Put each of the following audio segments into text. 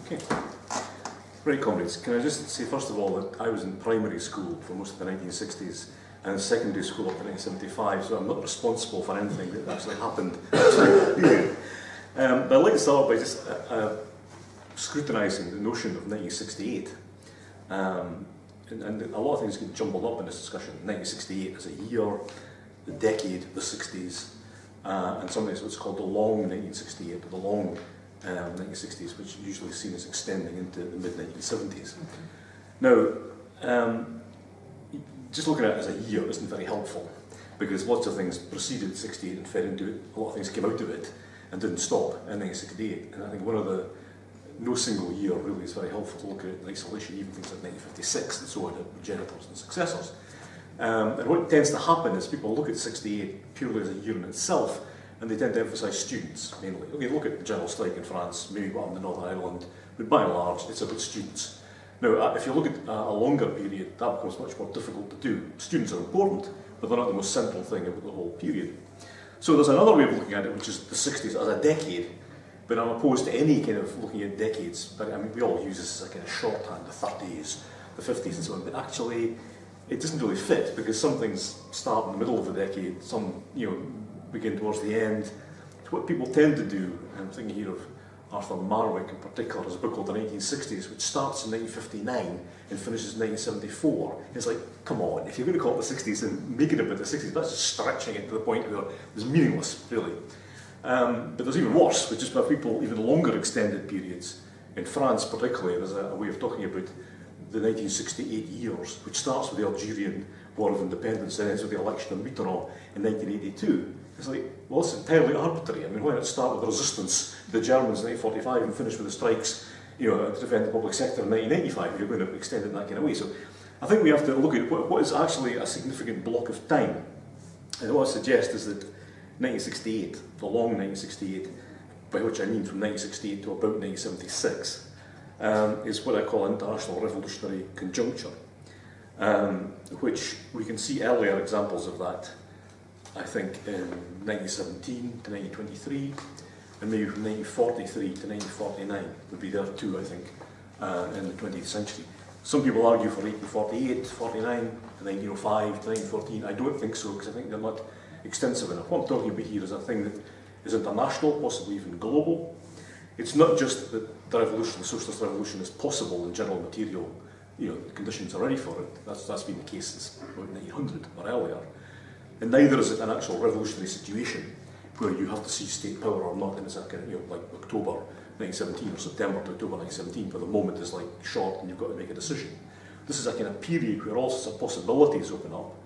Okay. Right, comrades, can I just say first of all that I was in primary school for most of the 1960s and secondary school up to 1975, so I'm not responsible for anything that actually happened. But I'd like to start by just scrutinising the notion of 1968. And a lot of things get jumbled up in this discussion. 1968 as a year, the decade, the 60s, and something that's called the long 1968, or the long 1960s, which is usually seen as extending into the mid-1970s. Now, just looking at it as a year isn't very helpful, because lots of things preceded 68 and fed into it, a lot of things came out of it and didn't stop in 1968, and I think no single year really is very helpful to look at it in isolation, even things like 1956 and so on, progenitors and successors. And what tends to happen is people look at 68 purely as a year in itself, and they tend to emphasise students mainly. Okay, look at the general strike in France, maybe what happened in Northern Ireland, but by and large it's about students. Now, if you look at a longer period, that becomes much more difficult to do. Students are important, but they're not the most central thing about the whole period. So there's another way of looking at it, which is the 60s as a decade, but I'm opposed to any kind of looking at decades. But I mean, we all use this as a kind of shorthand, the 30s, the 50s and so on, but actually it doesn't really fit, because some things start in the middle of the decade, some begin towards the end. It's what people tend to do. I'm thinking here of Arthur Marwick in particular. There's a book called The 1960s, which starts in 1959 and finishes in 1974. It's like, come on, if you're going to call it the 60s and make it about the 60s, that's just stretching it to the point where it's meaningless, really. But there's even worse, which is by people even longer extended periods. In France particularly, there's a way of talking about the 1968 years, which starts with the Algerian War of Independence and ends with the election of Mitterrand in 1982. It's like, well, it's entirely arbitrary. I mean, why not start with the resistance to the Germans in 1945 and finish with the strikes, to defend the public sector in 1985, if you're going to extend it in that kind of way. So I think we have to look at what is actually a significant block of time. And what I suggest is that 1968, the long 1968, by which I mean from 1968 to about 1976, is what I call international revolutionary conjuncture, which we can see earlier examples of that, I think, in 1917 to 1923, and maybe from 1943 to 1949 would be there too, I think, in the 20th century. Some people argue for 1848, 49, and 1905 to 1914. I don't think so, because I think they're not extensive enough. What I'm talking about here is a thing that is international, possibly even global. It's not just that the revolution, the socialist revolution, is possible in general material, conditions are ready for it. That's been the case since about 1900 or earlier. And neither is it an actual revolutionary situation where you have to see state power or not, and it's a kind of, like October 1917 or September to October 1917, where the moment is like short and you've got to make a decision. This is a kind of period where all sorts of possibilities open up,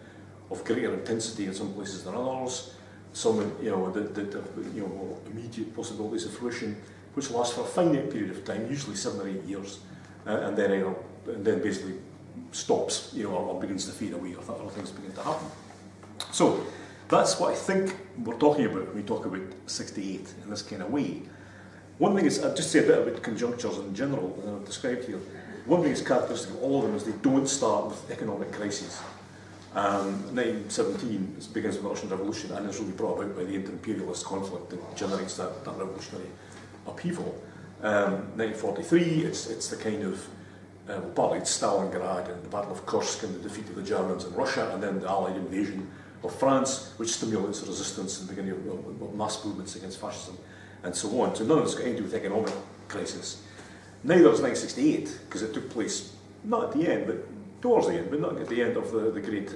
of greater intensity in some places than others, some more immediate possibilities of fruition, which lasts for a finite period of time, usually 7 or 8 years, and then basically stops, or begins to fade away, or other things begin to happen. So that's what I think we're talking about when we talk about 68 in this kind of way. One thing is, I'll just say a bit about conjunctures in general that I've described here. One thing that's characteristic of all of them is they don't start with economic crises. 1917 begins with the Russian Revolution and is really brought about by the inter-imperialist conflict that generates that revolutionary upheaval. 1943, it's the kind of, partly it's Stalingrad and the Battle of Kursk and the defeat of the Germans in Russia, and then the Allied invasion of France, which stimulates resistance and the beginning of mass movements against fascism and so on. So none of this got anything to do with economic crisis. Neither is 1968, because it took place not at the end, but towards the end, but not at the end of the great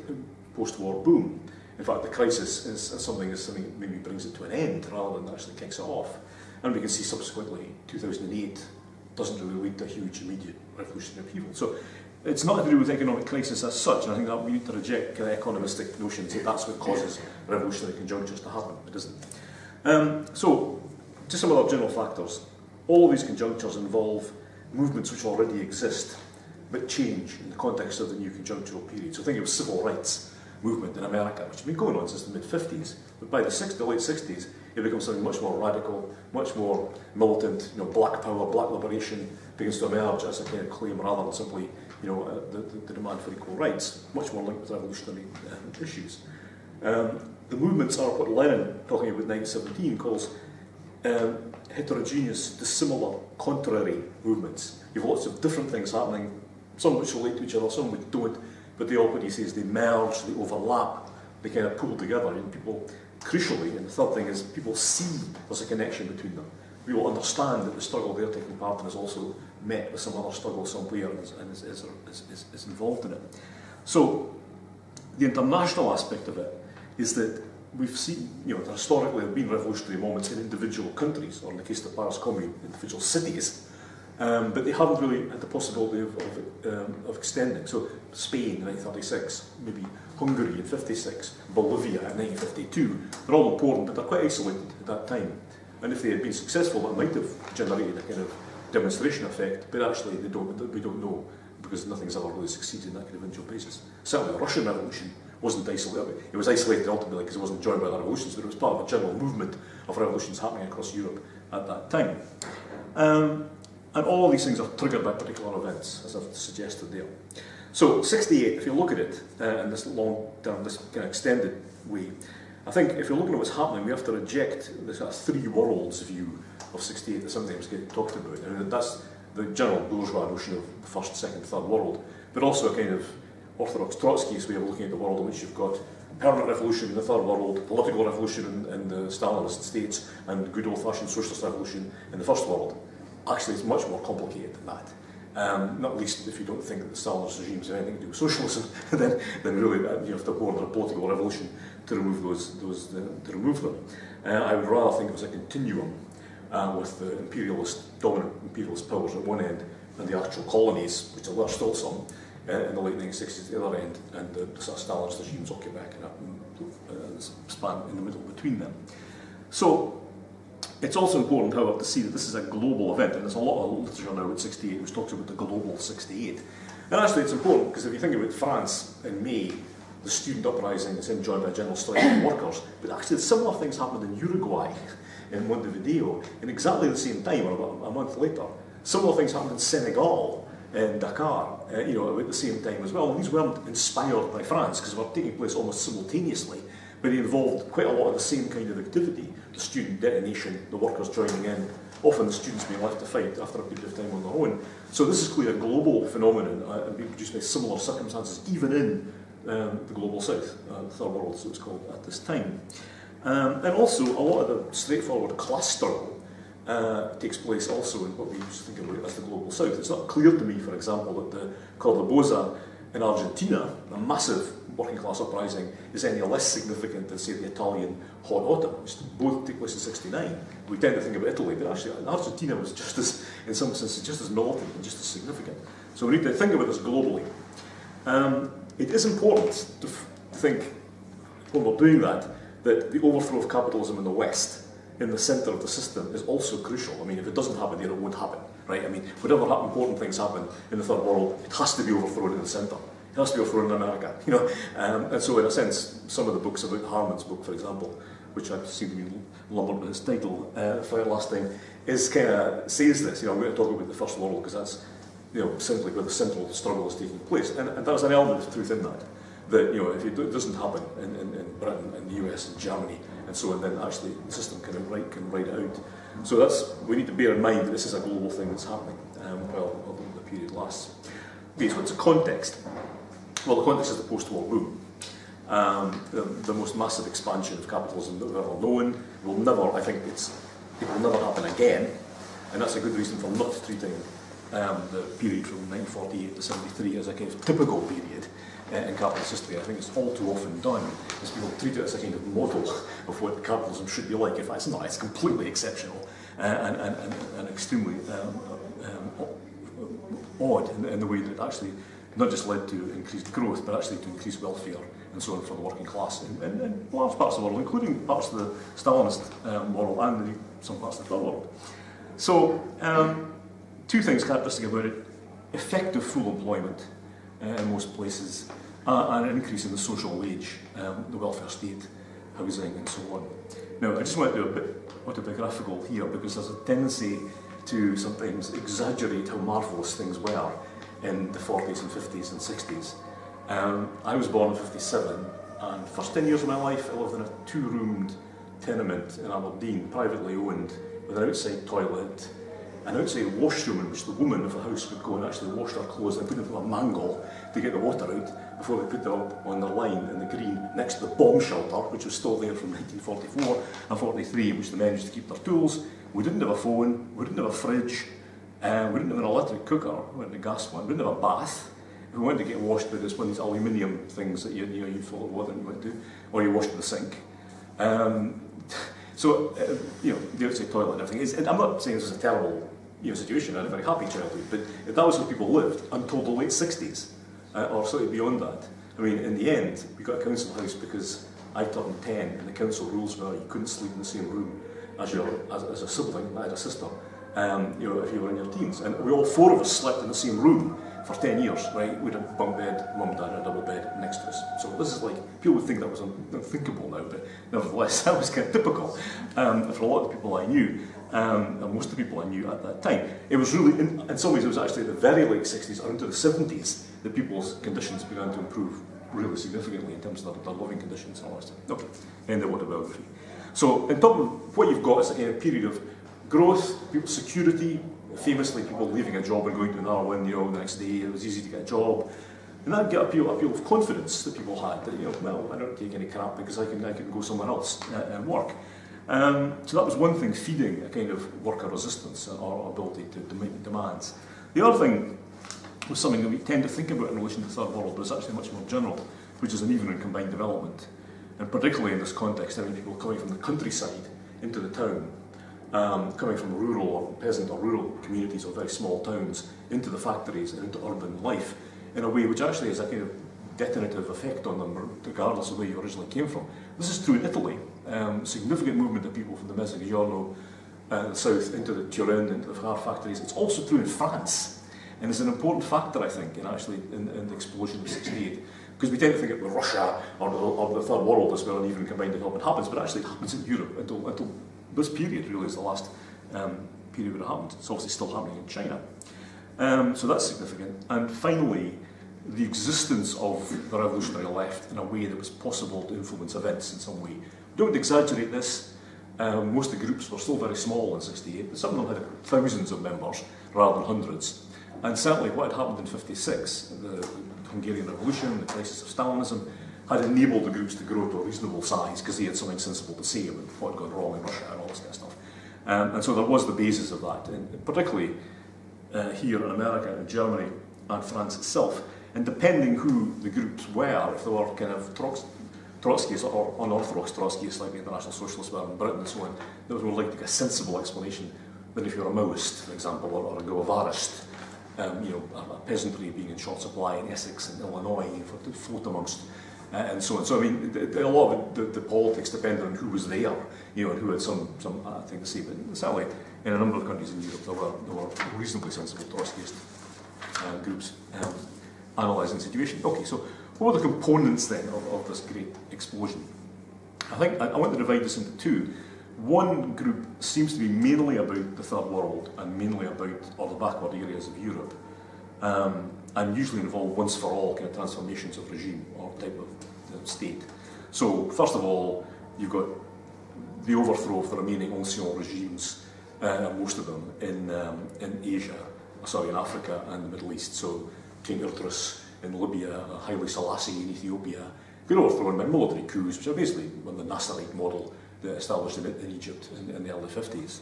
post-war boom. In fact, the crisis is something that maybe brings it to an end rather than actually kicks it off. And we can see subsequently, 2008 doesn't really lead to a huge immediate revolutionary upheaval. So it's not to do with economic crisis as such, and I think that we need to reject kind of economistic notions that that's what causes revolutionary conjunctures to happen. It doesn't. So, just some other general factors. All of these conjunctures involve movements which already exist, but change in the context of the new conjunctural period. So think of civil rights movement in America, which has been going on since the mid-50s, but by the late 60s, it becomes something much more radical, much more militant, black power, black liberation begins to emerge as a kind of claim rather than simply, the demand for equal rights, much more linked with revolutionary issues. The movements are what Lenin, talking about 1917, calls heterogeneous, dissimilar, contrary movements. You have lots of different things happening, some which relate to each other, some which don't, but they all, what he says, they merge, they overlap, they kind of pull together, and people, crucially, and the third thing is people see there's a connection between them. People understand that the struggle they're taking part in is also met with some other struggle somewhere and is involved in it. So, the international aspect of it is that we've seen, historically there have been revolutionary moments in individual countries, or in the case of the Paris Commune, individual cities, but they haven't really had the possibility of extending. So Spain in 1936, maybe Hungary in 56, Bolivia in 1952, they're all important, but they're quite isolated at that time. And if they had been successful, that might have generated a kind of demonstration effect, but actually we don't know, because nothing's ever really succeeded on that kind of individual basis. Certainly the Russian Revolution wasn't isolated. It was isolated ultimately because it wasn't joined by the revolutions, but it was part of a general movement of revolutions happening across Europe at that time. And all of these things are triggered by particular events, as I've suggested there. So 68, if you look at it in this long-term, this kind of extended way, I think if you're looking at what's happening, we have to reject this kind of three worlds view of 68 that sometimes get talked about. And that's the general bourgeois notion of the first, second, third world, but also a kind of orthodox Trotskyist way of looking at the world in which you've got permanent revolution in the third world, political revolution in the Stalinist states, and good old-fashioned socialist revolution in the first world. Actually, it's much more complicated than that. Not least if you don't think that the Stalinist regimes have anything to do with socialism, then really you have to go under a political revolution to remove to remove them. I would rather think it was a continuum with the dominant imperialist powers at one end, and the actual colonies, which there were still some in the late 1960s at the other end, and the sort of Stalinist regimes occupying a span in the middle between them. So it's also important, however, to see that this is a global event, and there's a lot of literature now at 68 which talks about the global 68. And actually it's important because if you think about France in May, the student uprising is enjoined by a general strike of workers, but actually similar things happened in Uruguay, in Montevideo, in exactly the same time, or about a month later. Similar things happened in Senegal, in Dakar, about the same time as well. And these weren't inspired by France, because they were taking place almost simultaneously, but they involved quite a lot of the same kind of activity. The student detonation, the workers joining in, often the students being left to fight after a period of time on their own. So this is clearly a global phenomenon, and being produced by similar circumstances, even in the global south, the third world as it was called at this time. And also a lot of the straightforward class struggle takes place also in what we used to think about as the global south. It's not clear to me, for example, that the Cordobosa in Argentina, a massive working class uprising, is any less significant than, say, the Italian hot autumn, which both take place in '69. We tend to think about Italy, but actually Argentina was just as, in some sense, just as militant and just as significant. So we need to think about this globally. It is important to think, when we're doing that the overthrow of capitalism in the West, in the centre of the system, is also crucial. I mean, if it doesn't happen there, it won't happen, right? I mean, whatever important things happen in the third world, it has to be overthrown in the centre. It has to be overthrown in America, And so, in a sense, some of the books about Harman's book, for example, which I seem to be lumbered with his title for last time, is kind of says this. I'm going to talk about the first world because that's, simply where the central struggle is taking place, and there's an element of truth in that. That if it doesn't happen in Britain and the US and Germany and so on, then actually the system can ride it out. So we need to bear in mind that this is a global thing that's happening while the period lasts. Okay, so what's the context? Well, the context is the post-war boom. The most massive expansion of capitalism that we've ever known. It will never happen again, and that's a good reason for not treating the period from 1948 to 73 as a kind of typical period in capitalist history. I think it's all too often done, as people treat it as a kind of model of what capitalism should be like. In fact, it's not. It's completely exceptional and extremely odd in the way that it actually not just led to increased growth, but actually to increased welfare and so on for the working class in large parts of the world, including parts of the Stalinist world and some parts of the third world. So, two things characteristic about it: effective full employment in most places, and an increase in the social wage, the welfare state, housing, and so on. Now, I just want to do a bit autobiographical here because there's a tendency to sometimes exaggerate how marvellous things were in the 40s and 50s and 60s. I was born in 57, and the first 10 years of my life I lived in a two-roomed tenement in Aberdeen, privately owned, with an outside toilet, an outside washroom in which the woman of the house would go and actually wash their clothes and put them through a mangle to get the water out before they put them up on the line in the green next to the bomb shelter, which was still there from 1944 and 43, in which the men used to keep their tools. We didn't have a phone, we didn't have a fridge, we didn't have an electric cooker, we had a gas one, we didn't have a bath. If we wanted to get washed with this one of these aluminium things that you fill with water and you went to, or you washed with the sink. The outside toilet and everything. And I'm not saying this is a terrible situation, I had a very happy childhood, but if that was how people lived until the late 60s, or slightly beyond that. I mean, in the end, we got a council house because I turned 10, and the council rules were you couldn't sleep in the same room as a sibling. I had a sister, if you were in your teens. And we all four of us slept in the same room for 10 years, right? We had a bunk bed, mum and dad had a double bed next to us. So this is like, people would think that was unthinkable now, but nevertheless, that was kind of typical for a lot of the people I knew, and most of the people I knew at that time. It was really, in some ways, it was actually the very late 60s or into the 70s that people's conditions began to improve really significantly in terms of their living conditions and all that stuff. Okay, end of autobiography. So, in top of what you've got is a kind of period of growth, people's security, famously people leaving a job and going to another one, the next day it was easy to get a job. And that get a appeal of confidence that people had, that, well, I don't take any crap because I can go somewhere else and work. So that was one thing, feeding a kind of worker resistance or ability to meet demands. The other thing was something that we tend to think about in relation to the third world, but it's actually much more general, which is uneven and combined development. And particularly in this context, having people coming from the countryside into the town, coming from rural or peasant or rural communities or very small towns into the factories and into urban life in a way which actually has a kind of detonative effect on them regardless of where you originally came from. This is true in Italy. Significant movement of people from the Mezzogiorno, the south, into the Turin, into the car factories. It's also true in France. And it's an important factor, I think, in the explosion of '68. Because we tend to think of Russia or the third world as where uneven combined development happens, but actually it happens in Europe until this period really is the last period where it happened. It's obviously still happening in China. So that's significant. And finally, the existence of the revolutionary left in a way that was possible to influence events in some way. Don't exaggerate this. Most of the groups were still very small in '68, but some of them had thousands of members rather than hundreds. And certainly what had happened in '56, the Hungarian Revolution, the crisis of Stalinism, had enabled the groups to grow to a reasonable size because they had something sensible to say about what had gone wrong in Russia and all this kind of stuff. And so there was the basis of that, and particularly here in America and Germany and France itself. And depending who the groups were, if they were kind of Trotskyists or unorthodox Trotskyists like the International Socialists were in Britain and so on, there was more likely a sensible explanation than if you're a Maoist, for example, or a Guevarist. A peasantry being in short supply in Essex and Illinois to float amongst, and so on. So I mean, a lot of the politics depended on who was there, and who had some thing to say. But certainly, in a number of countries in Europe, there were reasonably sensible Trotskyist groups analysing the situation. Okay, so what were the components then of this great explosion? I think I want to divide this into two. One group seems to be mainly about the third world and mainly about all the backward areas of Europe, and usually involve once for all kind of transformations of regime or type of state. So first of all, you've got the overthrow of the remaining ancien regimes, most of them in Asia, in Africa and the Middle East. So King Idris in Libya, Haile Selassie in Ethiopia, been overthrown by military coups, which are basically the Nasserite model established in Egypt in the early 50s.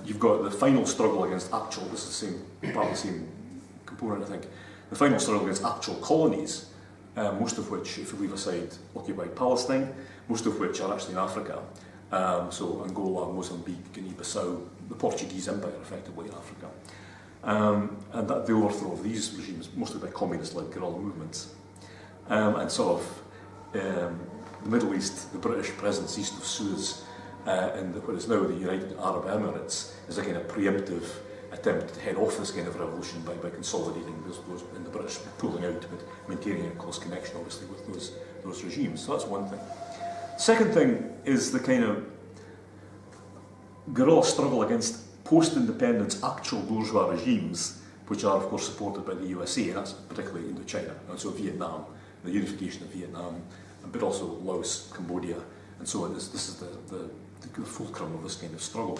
You've got the final struggle against actual, this is part of the same component I think, the final struggle against actual colonies, most of which, if you leave aside occupied Palestine, most of which are actually in Africa. So Angola, Mozambique, Guinea-Bissau, the Portuguese Empire effectively in Africa. And that the overthrow of these regimes, mostly by communist-led guerrilla movements. And sort of the Middle East, the British presence east of Suez, and what is now the United Arab Emirates, is a kind of preemptive attempt to head off this kind of revolution by consolidating those and the British pulling out but maintaining a close connection obviously with those regimes. So that's one thing. Second thing is the kind of guerrilla struggle against post-independence actual bourgeois regimes, which are of course supported by the USA, and that's particularly Indochina, and so Vietnam, the unification of Vietnam, but also Laos, Cambodia, and so on. This is the fulcrum of this kind of struggle.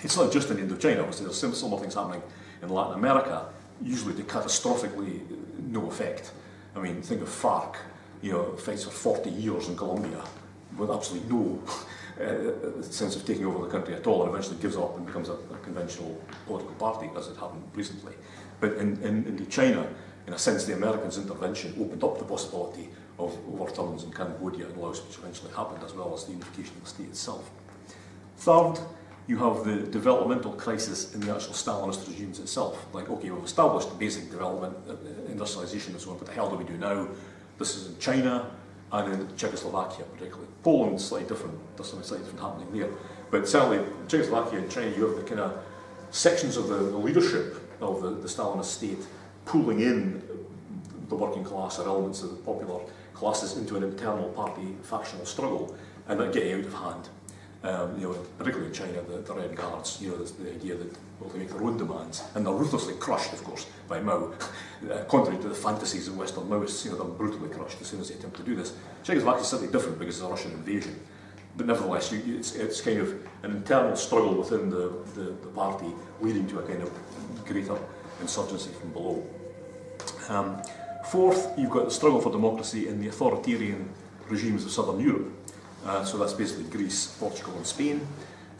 It's not just in Indochina, obviously there's similar things happening in Latin America, usually to catastrophically no effect. I mean, think of FARC, you know, fights for 40 years in Colombia with absolutely no sense of taking over the country at all, and eventually gives up and becomes a conventional political party, as it happened recently. But in Indochina, in a sense, the Americans' intervention opened up the possibility of overturns in Cambodia and Laos, which eventually happened, as well as the unification of the state itself. Third, you have the developmental crisis in the actual Stalinist regimes itself. Like, okay, we've established the basic development, industrialization and so on, but the hell do we do now? This is in China and in Czechoslovakia particularly. Poland is slightly different, there's something slightly different happening there. But certainly, Czechoslovakia and China, you have the kind of sections of the leadership of the Stalinist state pulling in the working class or elements of the popular classes into an internal party factional struggle, and that getting out of hand. You know, particularly in China, the Red Guards, you know, the idea that, well, they make their own demands, and they're ruthlessly crushed, of course, by Mao. Contrary to the fantasies of Western Maoists, you know, they're brutally crushed as soon as they attempt to do this. Czechoslovakia is slightly different because it's a Russian invasion, but nevertheless, it's kind of an internal struggle within the party, leading to a kind of greater insurgency from below. Fourth, you've got the struggle for democracy in the authoritarian regimes of Southern Europe. So that's basically Greece, Portugal and Spain.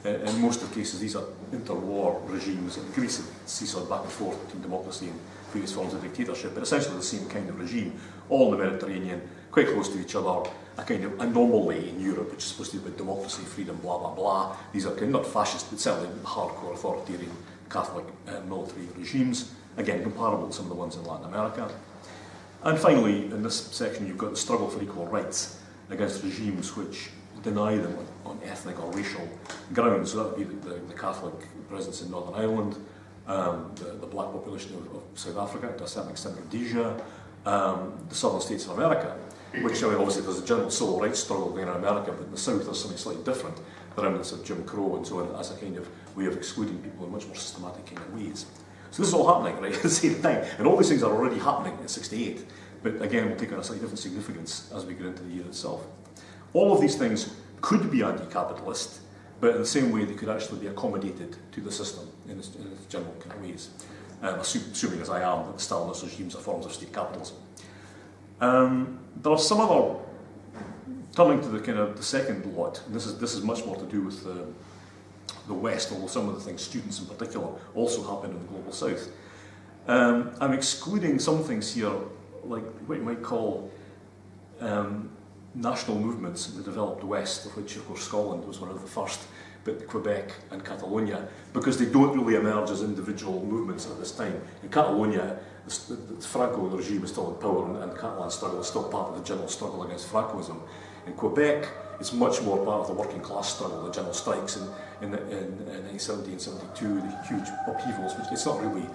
In most of the cases, these are interwar regimes. In Greece, it seesawed back and forth between democracy and various forms of dictatorship, but essentially the same kind of regime, all in the Mediterranean, quite close to each other, a kind of anomaly in Europe, which is supposed to be about democracy, freedom, blah, blah, blah. These are kind of not fascist, but certainly hardcore authoritarian Catholic military regimes, again, comparable to some of the ones in Latin America. And finally, in this section, you've got the struggle for equal rights against regimes which deny them on ethnic or racial grounds. So that would be the Catholic presence in Northern Ireland, the black population of South Africa, to a certain extent Rhodesia, the southern states of America, which, I mean, obviously there's a general civil rights struggle going on in America, but in the South there's something slightly different, the remnants of Jim Crow and so on, as a kind of way of excluding people in much more systematic kind of ways. So this is all happening, right, at the same time, and all these things are already happening in '68, but again, will take on a slightly different significance as we get into the year itself. All of these things could be anti-capitalist, but in the same way they could actually be accommodated to the system in its general kind of ways, assuming as I am that the Stalinist regimes are forms of state capitalism. There are some other, turning to the kind of the second lot, and this is much more to do with the West, although some of the things, students in particular, also happen in the Global South. I'm excluding some things here, like what you might call national movements in the developed West, of which of course Scotland was one of the first, but Quebec and Catalonia, because they don't really emerge as individual movements at this time. In Catalonia, the Franco regime is still in power, and the Catalan struggle is still part of the general struggle against Francoism. In Quebec, it's much more part of the working class struggle, the general strikes in 1970 and 72, the huge upheavals, which it's not really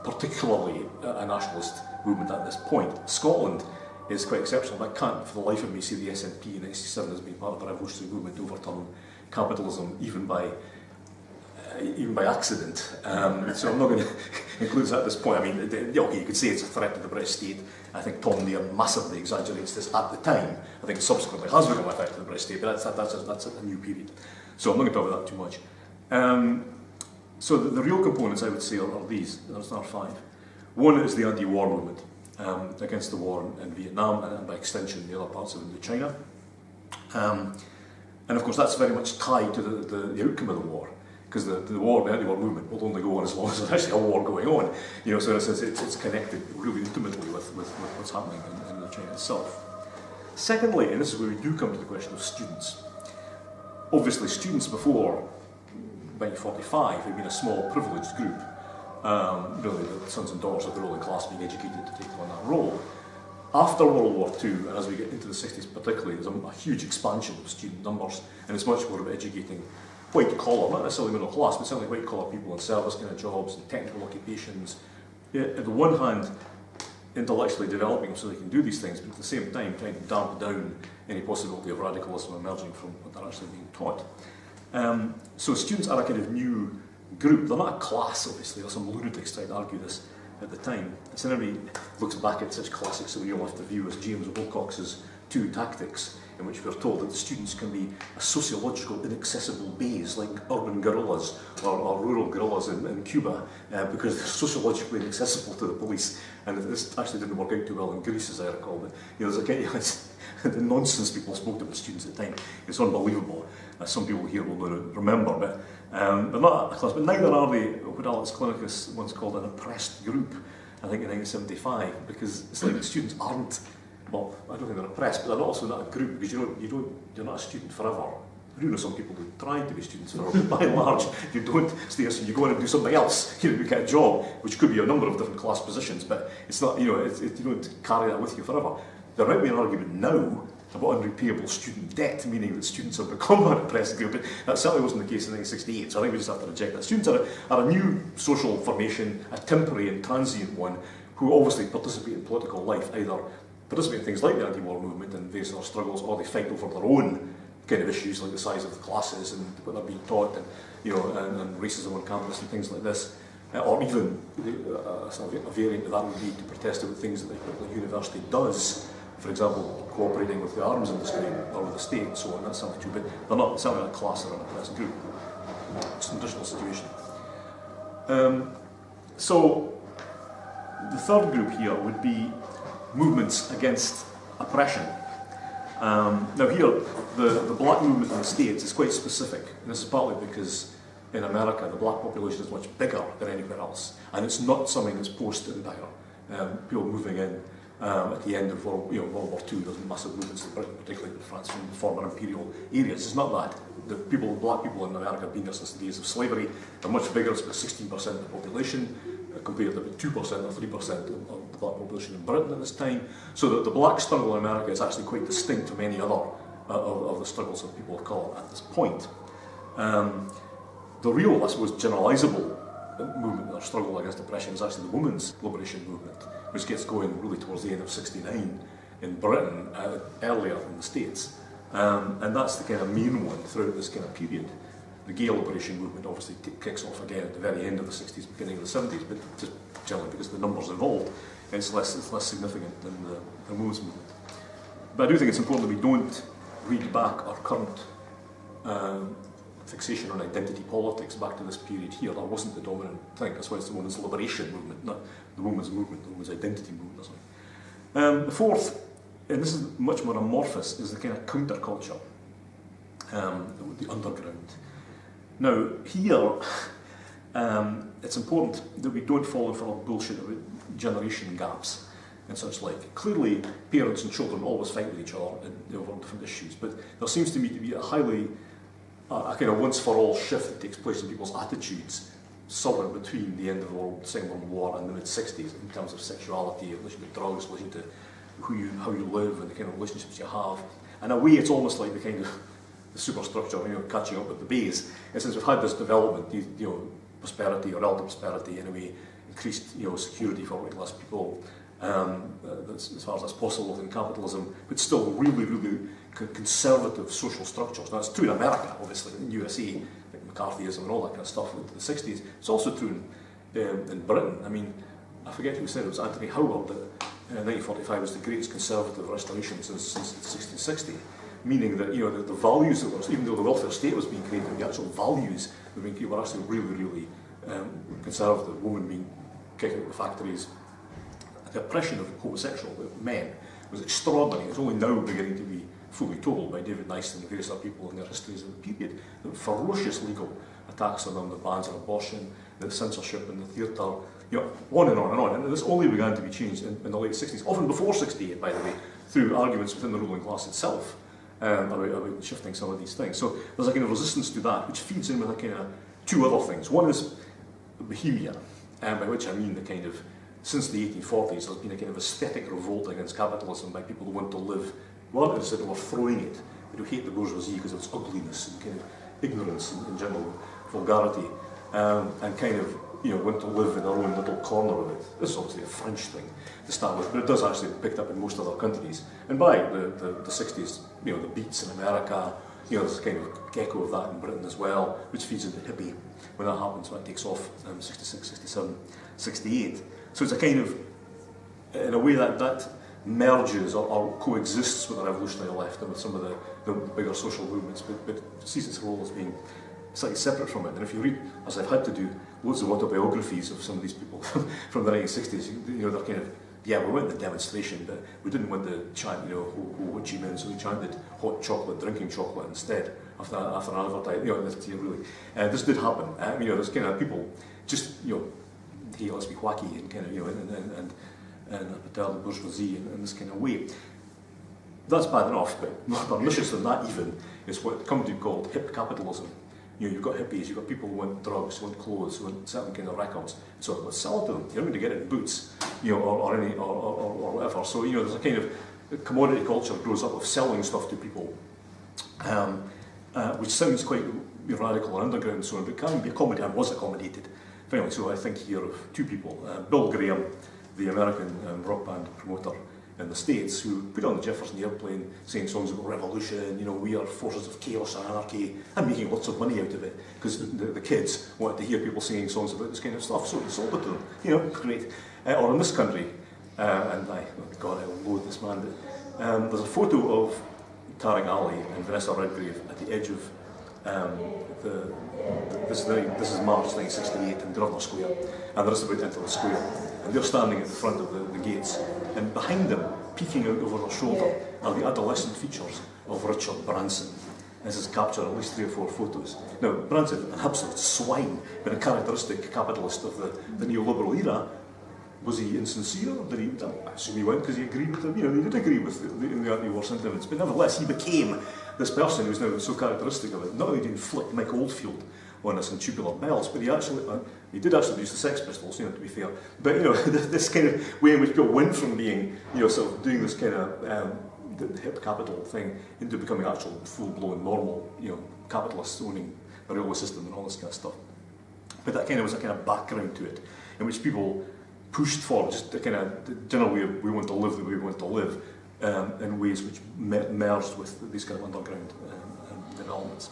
particularly a nationalist movement at this point. Scotland is quite exceptional. I can't for the life of me see the SNP in 1967 as being part of a revolutionary movement to overturn capitalism, even by accident. So I'm not going to include that at this point. I mean, okay, you could say it's a threat to the British state. I think Tom Nair massively exaggerates this at the time. I think it subsequently has become a threat to the British state, but that's a new period. So I'm not going to talk about that too much. So the real components, I would say, are these. There's not 5. One is the anti-war movement against the war in Vietnam, and by extension the other parts of Indochina. And of course that's very much tied to the outcome of the war, because the war, the anti-war movement will only go on as long as there's actually a war going on. You know, so in a sense it's connected really intimately with what's happening in Indochina itself. Secondly, and this is where we do come to the question of students. Obviously students before 1945 had been a small privileged group, really the sons and daughters of the ruling class being educated to take on that role. After World War II, and as we get into the 60s particularly, there's a huge expansion of student numbers, and it's much more about educating white collar, not necessarily middle class, but certainly white collar people in service kind of jobs and technical occupations. Yeah, at the one hand, intellectually developing them so they can do these things, but at the same time trying to damp down any possibility of radicalism emerging from what they're actually being taught. So students are a kind of new group. They're not a class, obviously. There's some lunatics trying to argue this at the time. As anybody looks back at such classics that we all have to view as James Wilcox's 2 tactics, in which we're told that the students can be a sociological inaccessible bays like urban guerrillas or rural guerrillas in Cuba because they're sociologically inaccessible to the police. And this actually didn't work out too well in Greece, as I recall. But there's a kind of the nonsense people spoke to the students at the time. It's unbelievable. Some people here will remember, but they're not a class. But neither are they what Alex Clinicus once called an oppressed group, I think in 1975, because it's like the students aren't. Well, I don't think they're oppressed, but they're also not a group because you're not a student forever. I do know some people who try to be students forever, but by and large, you don't stay a student. You go in and do something else. You get a job, which could be a number of different class positions, but it's not. You don't carry that with you forever. There might be an argument now about unrepayable student debt, meaning that students have become an oppressed group, but that certainly wasn't the case in 1968, so I think we just have to reject that. Students are a new social formation, a temporary and transient one, who obviously participate in political life, either participate in things like the anti-war movement and various other struggles, or they fight over their own kind of issues, like the size of the classes and what they're being taught, and and racism on campus and things like this. Or even a variant of that would be to protest about things that the university does. For example, cooperating with the arms industry or with the state and so on, that's something true, but they're not certainly a class or an oppressed group. It's an additional situation. So, the third group here would be movements against oppression. Now here, the black movement in the States is quite specific, and this is partly because in America the black population is much bigger than anywhere else, and it's not something that's post-empire. People moving in at the end of World War II, there's massive movements in Britain, particularly in France, from the former imperial areas. It's not that. The black people in America have been there since the days of slavery. They're much bigger, it's about 16% of the population, compared to about 2% or 3% of the black population in Britain at this time. So the black struggle in America is actually quite distinct from any other of the struggles of people of colour at this point. The real, I suppose, generalisable movement or struggle against oppression is actually the women's liberation movement, which gets going really towards the end of '69 in Britain, earlier in the States. And that's the kind of main one throughout this kind of period. The gay liberation movement obviously kicks off again at the very end of the 60s, beginning of the 70s, but just generally because of the numbers involved, it's less significant than the women's movement. But I do think it's important that we don't read back our current fixation on identity politics back to this period here. That wasn't the dominant thing. That's why it's the women's liberation movement, not the women's movement, the women's identity movement or something. The fourth, and this is much more amorphous, is the kind of counterculture, the underground. Now, here, it's important that we don't fall in for bullshit about generation gaps and such like. Clearly, parents and children always fight with each other over different issues, but there seems to me to be a kind of once-for-all shift that takes place in people's attitudes somewhere between the end of the Second World War and the mid-60s in terms of sexuality, in relation to drugs, in relation to how you live and the kind of relationships you have. In a way, it's almost like the kind of the superstructure, catching up with the base. And since we've had this development, prosperity or relative prosperity, in a way, increased security for working class people, as far as that's possible within capitalism, but still really, really conservative social structures. Now, it's true in America, obviously, in the USA, like McCarthyism and all that kind of stuff in the 60s. It's also true in Britain. I mean, I forget who said it, was Anthony Howard, that 1945 was the greatest conservative restoration since 1660, meaning that the values that were, even though the welfare state was being created, the actual values that were being created were actually really, really conservative. Women being kicked out of the factories. The oppression of homosexual men was extraordinary. It's only now beginning to be fully told by David Neiston and various other people in their histories of the period. The ferocious legal attacks on them, the bans on abortion, the censorship in the theatre, on and on and on. And this only began to be changed in the late 60s, often before 68, by the way, through arguments within the ruling class itself about shifting some of these things. So there's a kind of resistance to that, which feeds in with a kind of two other things. One is bohemia, by which I mean the kind of, since the 1840s, there's been a kind of aesthetic revolt against capitalism by people who want to live, well, as if they were throwing it, but who hate the bourgeoisie because of its ugliness and kind of ignorance and general vulgarity, and kind of want to live in their own little corner of it. This is obviously a French thing to start with, but it does actually picked up in most other countries. And by the 60s, the Beats in America, there's a kind of echo of that in Britain as well, which feeds into hippie when that happens, when it takes off, 66, 67, 68. So it's a kind of, in a way, that merges or coexists with the revolutionary left and with some of the bigger social movements, but sees its role as being slightly separate from it. And if you read, as I've had to do, loads of autobiographies of some of these people from the 1960s, you know, they're kind of, yeah, we went to the demonstration, but we didn't want to chant, you know, Ho Chi Minh, so we chanted hot chocolate, drinking chocolate instead after an advertisement. You know, really, this did happen. You know, there's kind of people just, you know, hey, let's be wacky and kind of, you know, and patel the bourgeoisie in this kind of way. That's bad enough, but more pernicious than that even is what come to be called hip capitalism. You know, you've got hippies, you've got people who want drugs, who want clothes, who want certain kind of records. So let's sell it to them. You're going to get it in boots, you know, or whatever. So, you know, there's a kind of commodity culture grows up of selling stuff to people, which sounds quite radical and underground and so on, but can be accommodated and was accommodated. Finally, so I think here of two people, Bill Graham, the American rock band promoter in the States, who put on the Jefferson Airplane saying songs about revolution, you know, we are forces of chaos and anarchy, and making lots of money out of it, because the kids wanted to hear people singing songs about this kind of stuff, so they sold it to them, you know, great. Or in this country, and God, I loathe this man, but there's a photo of Tarek Ali and Vanessa Redgrave at the edge of this is March 1968 in Grosvenor Square, and they're just about to enter the square, and they're standing at the front of the gates, and behind them, peeking out over their shoulder, are the adolescent features of Richard Branson. This has captured at least 3 or 4 photos. Now, Branson, an absolute swine, but a characteristic capitalist of the neoliberal era. Was he insincere? Did he? I assume he went because he agreed with them. You know, he did agree with the anti-war sentiments, but nevertheless, he became this person who's now so characteristic of it. Not only did he inflict Mike Oldfield on us in Tubular Bells, but he did actually use the Sex Pistols, you know, to be fair. But you know, this kind of way in which people went from being, you know, sort of doing this kind of the hip capital thing into becoming actual full-blown normal, you know, capitalists owning the railway system and all this kind of stuff. But that kind of was a kind of background to it, in which people pushed for just the kind of general way we want to live the way we want to live, in ways which merged with these kind of underground developments.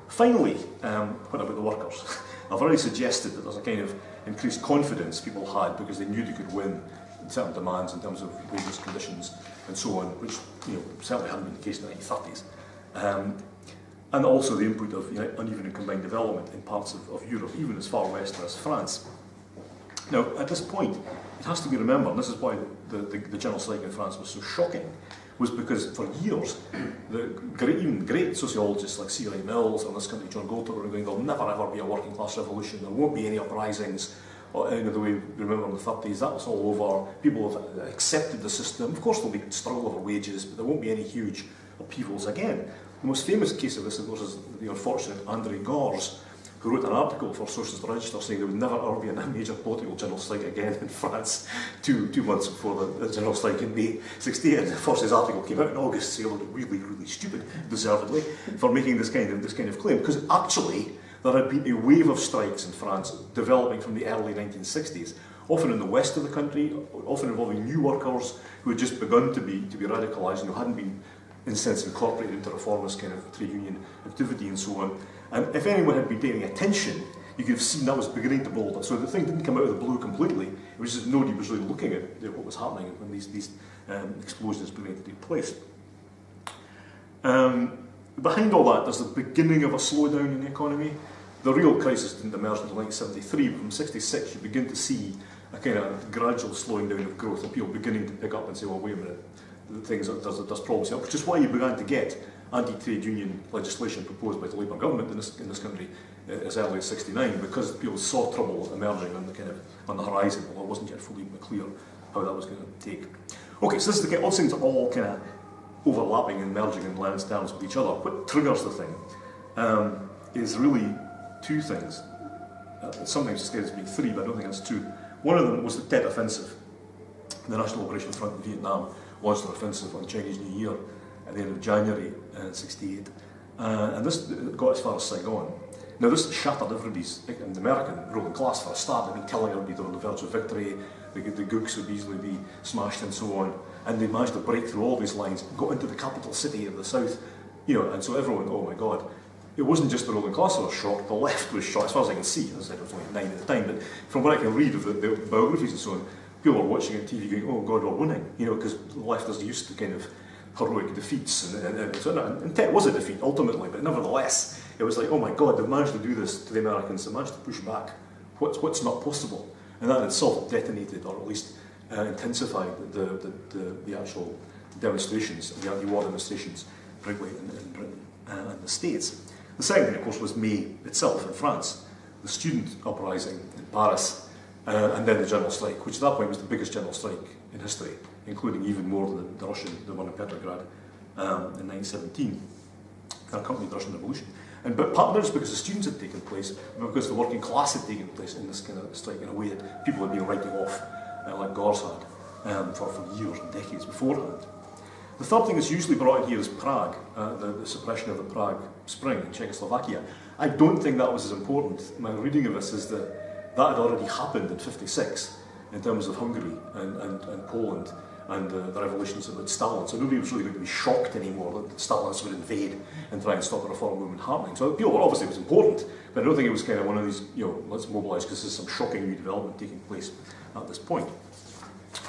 Finally, what about the workers? I've already suggested that there's a kind of increased confidence people had because they knew they could win certain demands in terms of wages, conditions, and so on, which, you know, certainly hadn't been the case in the 1930s. And also the input of, you know, uneven and combined development in parts of Europe, even as far west as France. Now, at this point, it has to be remembered, and this is why the general strike in France was so shocking, was because for years, even great sociologists like C.R.A. Mills and this country, John Goulter, were going, there'll never ever be a working class revolution, there won't be any uprisings, or, you know, the way we remember in the 30s, that was all over, people have accepted the system, of course there'll be struggle over wages, but there won't be any huge upheavals again. The most famous case of this, of course, is the unfortunate André Gorz, who wrote an article for Socialist Register saying there would never ever be a major political general strike again in France, two months before the general strike in May '68. And of course his article came out in August, so he looked really, really stupid, deservedly, for making this kind of claim. Because actually, there had been a wave of strikes in France developing from the early 1960s, often in the west of the country, often involving new workers who had just begun to be radicalised and who hadn't been, in a sense, incorporated into reformist kind of trade union activity and so on. And if anyone had been paying attention, you could have seen that was beginning to build up. So the thing didn't come out of the blue completely. It was just nobody was really looking at what was happening when these explosions began to take place. Behind all that, there's the beginning of a slowdown in the economy. The real crisis didn't emerge until 1973, but from '66 you begin to see a kind of gradual slowing down of growth and people beginning to pick up and say, well, wait a minute, there's problems here, which is why you began to get anti-trade union legislation proposed by the Labour government in this country as early as '69, because people saw trouble emerging on the horizon, although it wasn't yet fully clear how that was going to take. Okay, so this is the kind of, all things are all kind of overlapping and merging in lens terms with each other. What triggers the thing is really 2 things. Sometimes it's stated as being 3, but I don't think it's 2. One of them was the Tet Offensive. The National Liberation Front in Vietnam launched an offensive on Chinese New Year at the end of January '68, and this got as far as Saigon. Now this shattered everybody's, in the American ruling class for a start. They've been telling everybody they're on the verge of victory, the gooks would easily be smashed and so on, and they managed to break through all these lines, got into the capital city of the south, you know, and so everyone, oh my God. It wasn't just the ruling class that was shocked, the left was shocked, as far as I can see. As I said, it was only 9 at the time, but from what I can read of the biographies and so on, people are watching it on TV going, oh God, we're winning, you know, because the left is used to kind of heroic defeats, and Tet was a defeat ultimately, but nevertheless, it was like, oh my God, they managed to do this to the Americans, they managed to push back what's not possible, and that in itself detonated, or at least intensified the actual demonstrations, the anti-war demonstrations, particularly in Britain and the States. The second thing, of course, was May itself in France, the student uprising in Paris, and then the general strike, which at that point was the biggest general strike in history, including even more than the one in Petrograd in 1917, that accompanied the Russian Revolution. But partly just because the students had taken place, but because the working class had taken place in this kind of strike in a way that people had been writing off, like Gors had, for years and decades beforehand. The third thing that's usually brought in here is Prague, the suppression of the Prague Spring in Czechoslovakia. I don't think that was as important. My reading of this is that that had already happened in '56 in terms of Hungary and Poland and the revolutions about Stalin. So nobody was really going to be shocked anymore that the Stalinists would invade and try and stop the reform movement happening. So people, obviously it was important, but I don't think it was kind of one of these, you know, let's mobilise because there's some shocking new development taking place at this point.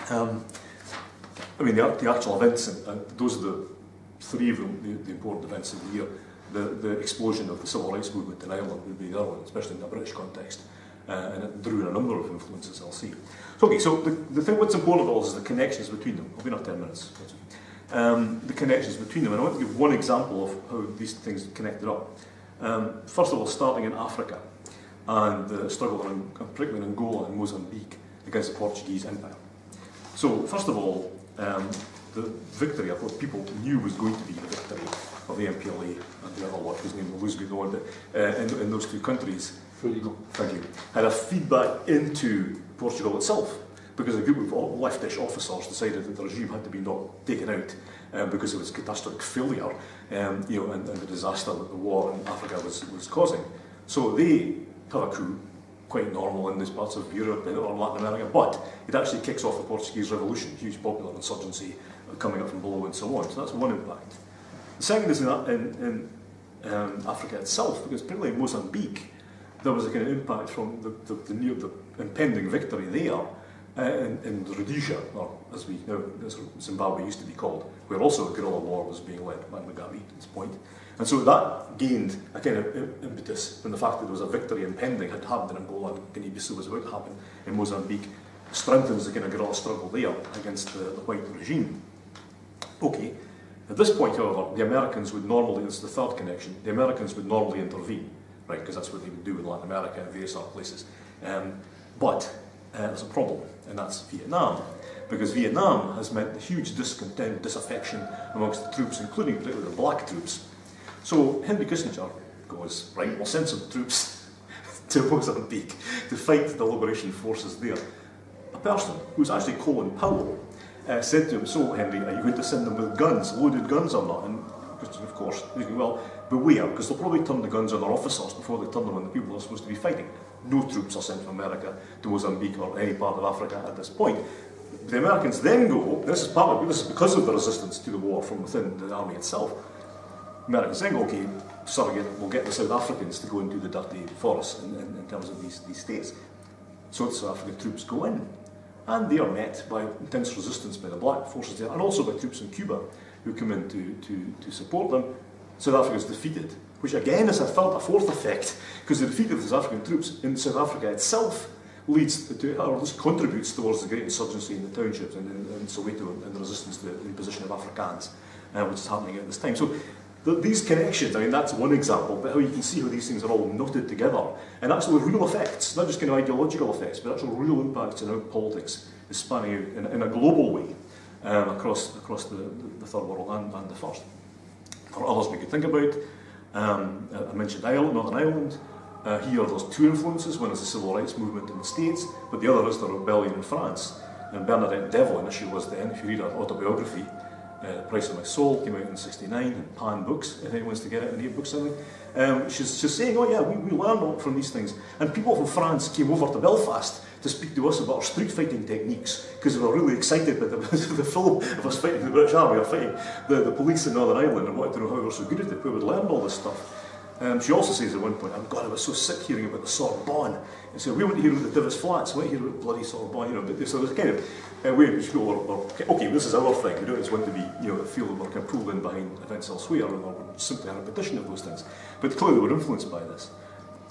I mean, the actual events, and those are the three of the important events of the year. The explosion of the civil rights movement in Ireland would be the other one, especially in the British context. And it drew in a number of influences, I'll see. So, okay, so the thing what's important about all is the connections between them. I'll be not 10 minutes. The connections between them. And I want to give one example of how these things connected up. First of all, starting in Africa and the struggle particularly in Angola and Mozambique against the Portuguese Empire. So, first of all, the victory of what people knew was going to be the victory of the MPLA and the other lot, whose name will lose going on, but in those two countries, thank you, had a feedback into Portugal itself, because a group of leftish officers decided that the regime had to be taken out because of its catastrophic failure, you know, and the disaster that the war in Africa was causing. So they have a coup, quite normal in these parts of Europe or Latin America, but it actually kicks off the Portuguese Revolution, huge popular insurgency coming up from below and so on. So that's one impact. The second is in Africa itself, because particularly in Mozambique, there was a kind of impact from the impending victory there in Rhodesia, or as we know, as Zimbabwe used to be called, where also a guerrilla war was being led by Mugabe at this point. And so that gained a kind of impetus from the fact that there was a victory impending, had happened in Angola, and Guinea-Bissau was about to happen in Mozambique, strengthens the kind of guerrilla struggle there against the white regime. Okay, at this point, however, the Americans would normally, this is the third connection, the Americans would normally intervene, right, because that's what they would do in Latin America and various other places. But there's a problem, and that's Vietnam, because Vietnam has meant the huge discontent, disaffection amongst the troops, including particularly the black troops. So Henry Kissinger goes, right, we'll send some troops to Mozambique to fight the liberation forces there. A person who's actually Colin Powell said to him, so Henry, are you going to send them with guns, loaded guns or not? And Kissinger, of course, thinking, well, beware, because they'll probably turn the guns on their officers before they turn them on the people they're supposed to be fighting. No troops are sent from America to Mozambique or any part of Africa at this point. The Americans then go, this is because of the resistance to the war from within the army itself. Americans then go, okay, we'll get the South Africans to go and do the dirty for us in terms of these states. So the South African troops go in, and they are met by intense resistance by the black forces there, and also by troops in Cuba who come in to support them. South Africa is defeated, which again is a fourth effect, because the defeat of the South African troops in South Africa itself leads to, or at least contributes towards the great insurgency in the townships and in Soweto and the resistance to the imposition of Afrikaans, which is happening at this time. So these connections, I mean, that's one example, but how you can see how these things are all knotted together, and actually with real effects, not just kind of ideological effects, but actual real impacts in how politics is spanning out in a global way across the third world and the first. Or others we could think about. I mentioned Northern Ireland. Here there's two influences. One is the civil rights movement in the States, but the other is the rebellion in France. And Bernadette Devlin, as she was then, if you read her autobiography, The Price of My Soul, came out in '69 in Pan Books, if anyone wants to get it in the book selling. She's saying, oh yeah, we learned a lot from these things. And people from France came over to Belfast to speak to us about our street fighting techniques, because they were really excited by the film of us fighting the British Army or fighting the police in Northern Ireland, and wanted to know how we were so good at it, we would learn all this stuff. She also says at one point, "Oh God, I was so sick hearing about the Sorbonne." And so we want to hear about the Divis Flats, we want to hear about bloody Sorbonne, you know. But so there's a kind of way in which people are, okay, this is our thing. We don't just want to be, you know, feel that we're kind of pulled in behind events elsewhere, or simply a repetition of those things. But clearly we're influenced by this.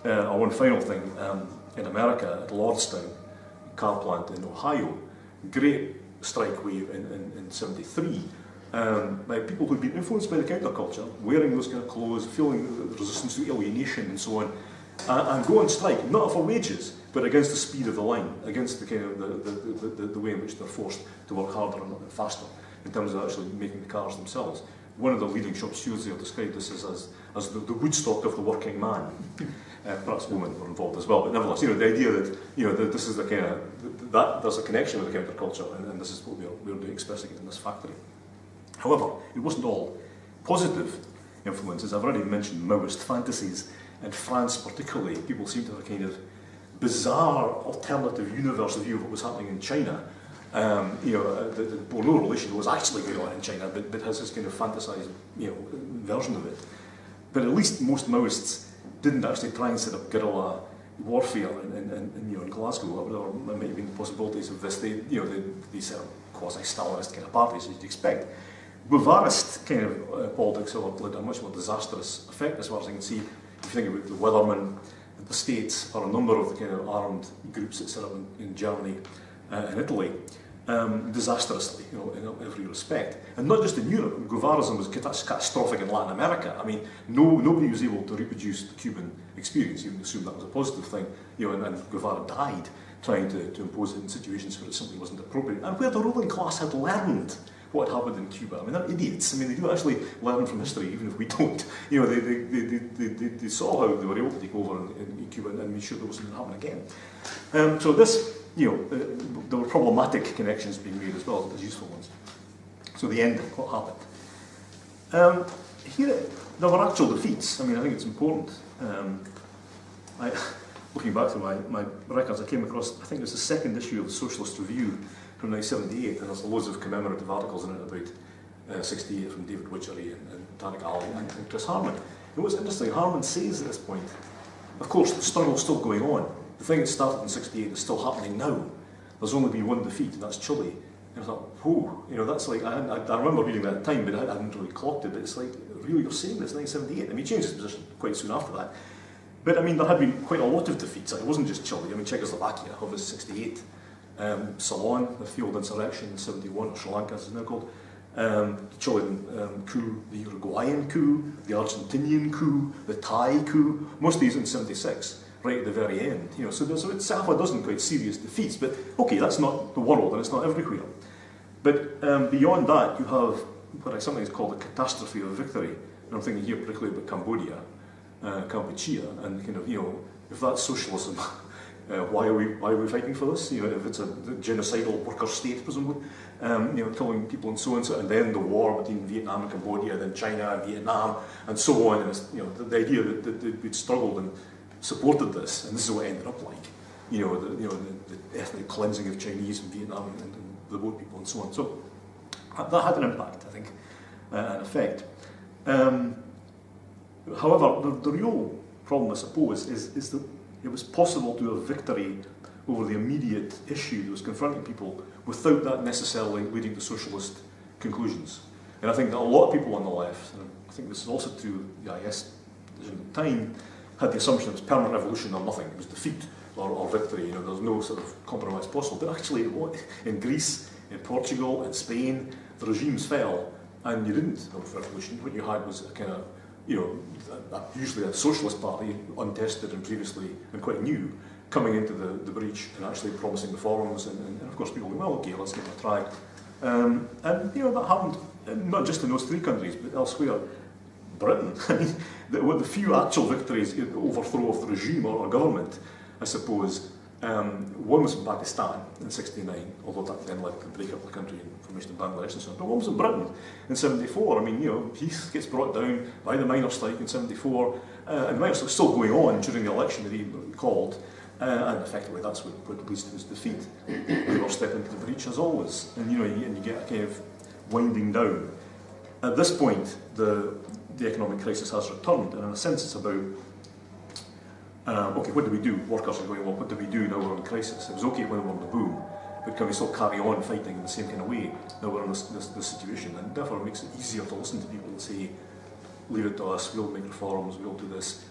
One final thing, in America, at Lordstown, car plant in Ohio, great strike wave in 73. By people who'd been influenced by the counterculture, wearing those kind of clothes, feeling the resistance to alienation and so on, and go on strike, not for wages, but against the speed of the line, against the kind of the way in which they're forced to work harder and faster in terms of actually making the cars themselves. One of the leading shop stewards there described this as the Woodstock of the working man. Perhaps women were involved as well, but nevertheless, you know, the idea that, you know, that this is the kind of, that there's a connection with the counterculture, and this is what we're doing, expressing it in this factory. However, it wasn't all positive influences. I've already mentioned Maoist fantasies. In France particularly, people seem to have a kind of bizarre alternative universe view of what was happening in China. You know, the Bordeaux relation was actually going on in China, but has this kind of fantasized, you know, version of it. But at least most Maoists didn't actually try and set up guerrilla warfare in Glasgow, or there might have been possibilities of this. They set up quasi-Stalinist kind of parties, as you'd expect. Guevarist kind of politics have had a much more disastrous effect, as far as I can see. If you think about the Weathermen, the States, or a number of the kind of armed groups that set up in Germany and Italy, disastrously, you know, in every respect. And not just in Europe. Guevarism was catastrophic in Latin America. I mean, nobody was able to reproduce the Cuban experience. You would assume that was a positive thing, you know, and Guevara died trying to impose it in situations where it simply wasn't appropriate, and where the ruling class had learned what happened in Cuba. I mean, they're idiots. I mean, they do actually learn from history, even if we don't. You know, they saw how they were able to take over in Cuba and made sure there wasn't going to happen again. So this, you know, there were problematic connections being made as well as useful ones. So the ending, what happened? Here, there were actual defeats. I mean, I think it's important. Looking back to my records, I came across, I think it was the second issue of the Socialist Review from 1978, and there's loads of commemorative articles in it about 68 from David Witchery and Tariq Ali and Chris Harman. And what's interesting, Harman says at this point, of course, the struggle's still going on. The thing that started in 68 is still happening now. There's only been one defeat, and that's Chile. And I thought, whoa, you know, that's like, I remember reading that at the time, but I hadn't really clocked it, but it's like, really, you're saying this, 1978? I mean, he changed his position quite soon after that. But I mean, there had been quite a lot of defeats. It wasn't just Chile. I mean, Czechoslovakia, obviously 68. Ceylon, the field insurrection in 71, or Sri Lanka as it's now called. The Chilean coup, the Uruguayan coup, the Argentinian coup, the Thai coup. Most of these in 76, right at the very end. You know, so it's half a dozen quite serious defeats. But okay, that's not the world, and it's not everywhere. But beyond that, you have what I sometimes call the catastrophe of victory. And I'm thinking here particularly about Cambodia. Kampuchea, and kind of, you know, if that's socialism, why are we fighting for this? You know, if it's a genocidal worker state, presumably, you know, killing people and so on, and then the war between Vietnam and Cambodia, then China and Vietnam, and so on, and it's, you know, the idea that we'd struggled and supported this, and this is what it ended up like, you know, the ethnic cleansing of Chinese and Vietnam and the boat people and so on. So that had an impact, I think, an effect. However, the real problem, I suppose, is that it was possible to have victory over the immediate issue that was confronting people without that necessarily leading to socialist conclusions. And I think that a lot of people on the left, and I think this is also true of the IS at the time, had the assumption it was permanent revolution or nothing. It was defeat or victory. You know, there was no sort of compromise possible. But actually, in Greece, in Portugal, in Spain, the regimes fell, and you didn't have a revolution. What you had was a kind of, you know, usually a socialist party, untested and previously and quite new, coming into the breach and actually promising reforms, and of course people go, well, okay, let's give it a try. And you know, that happened not just in those three countries, but elsewhere. Britain, I mean, the few actual victories, overthrow of the regime or government, I suppose. One was in Pakistan in '69, although that then led to the breakup of the country and formation of Bangladesh and so on. But one was in Britain in '74. I mean, you know, Heath gets brought down by the miners' strike in '74, and the miners' strike was still going on during the election that he called, and effectively that's what leads to his defeat. They were stepping into the breach as always, and you know, and you get a kind of winding down. At this point, the the economic crisis has returned, and in a sense it's about, okay, what do we do? Workers are going, well, what do we do now we're in crisis? It was okay when we were in the boom, but can we still carry on fighting in the same kind of way now we're in this situation? And therefore it makes it easier to listen to people and say, leave it to us, we'll make reforms, we'll do this,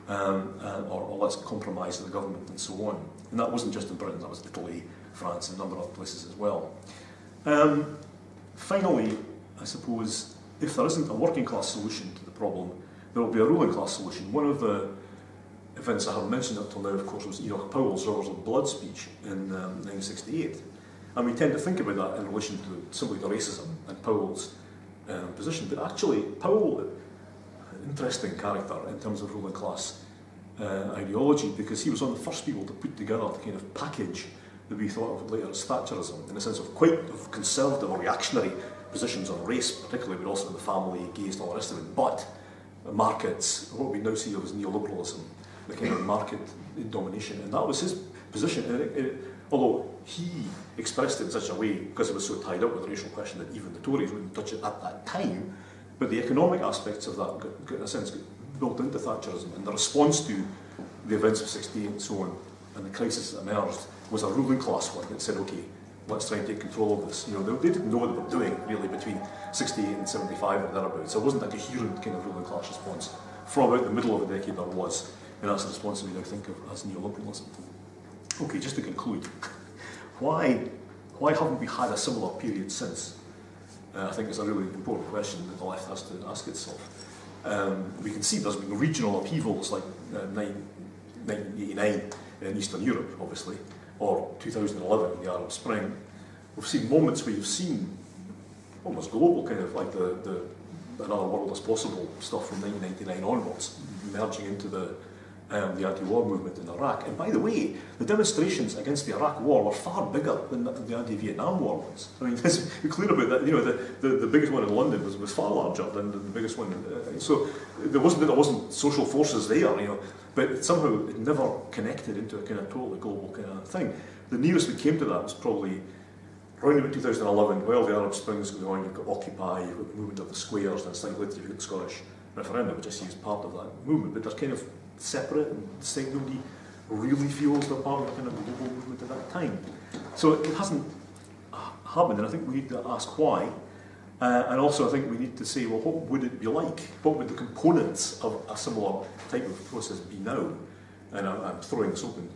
or let's compromise with the government and so on. And that wasn't just in Britain, that was Italy, France, and a number of other places as well. Finally, I suppose, if there isn't a working class solution to the problem, there will be a ruling class solution. One of the events I haven't mentioned up till now, of course, was Enoch Powell's Rivers of Blood speech in 1968. And we tend to think about that in relation to simply to racism and Powell's position. But actually, Powell, an interesting character in terms of ruling class ideology, because he was one of the first people to put together the kind of package that we thought of later as Thatcherism, in the sense of quite conservative or reactionary positions on race, particularly, but also in the family, gays, and all the rest of it. But markets, what we now see of as neoliberalism, the kind of market domination, and that was his position. And although he expressed it in such a way, because it was so tied up with the racial question, that even the Tories wouldn't touch it at that time, but the economic aspects of that, in a sense, got built into Thatcherism, and the response to the events of '68 and so on, and the crisis that emerged, was a ruling class one that said, okay, let's try and take control of this. You know, they didn't know what they were doing, really, between '68 and '75 or thereabouts. So it wasn't a coherent kind of ruling class response. From about the middle of the decade there was, and that's the response that we now think of as neoliberalism. Okay, just to conclude, why haven't we had a similar period since? I think it's a really important question that the left has to ask itself. We can see there's been regional upheavals like 1989 in Eastern Europe, obviously, or 2011, the Arab Spring. We've seen moments where you've seen almost global kind of like the another world as possible stuff from 1999 onwards, merging into the anti-war movement in Iraq. And by the way, the demonstrations against the Iraq war were far bigger than the anti-Vietnam war was. I mean, let's be clear about that. You know, the biggest one in London was far larger than the biggest one. So there wasn't social forces there, you know, but somehow it never connected into a kind of totally global kind of thing. The nearest we came to that was probably around about 2011. Well, the Arab Spring is going on. You've got Occupy, you've got the movement of the squares, and slightly later you've got the Scottish referendum, which I see as part of that movement. But they're kind of separate and distinct. Nobody really feels they're part of a kind of global movement at that time. So it hasn't happened, and I think we need to ask why. And also I think we need to say, well, what would it be like? What would the components of a similar type of process be now? And I'm throwing this open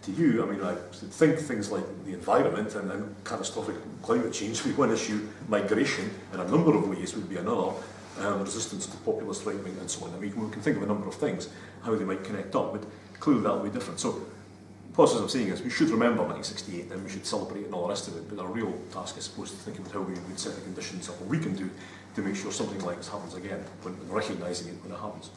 to you. I mean, I think things like the environment and catastrophic climate change would be one issue, migration in a number of ways would be another, resistance to populist right wing and so on. I mean, we can think of a number of things, how they might connect up, but clearly that will be different. So, the process I'm saying is we should remember 1968 and we should celebrate and all the rest of it, but our real task is supposed to think about how we would set the conditions up, what we can do to make sure something like this happens again, when recognising it when it happens.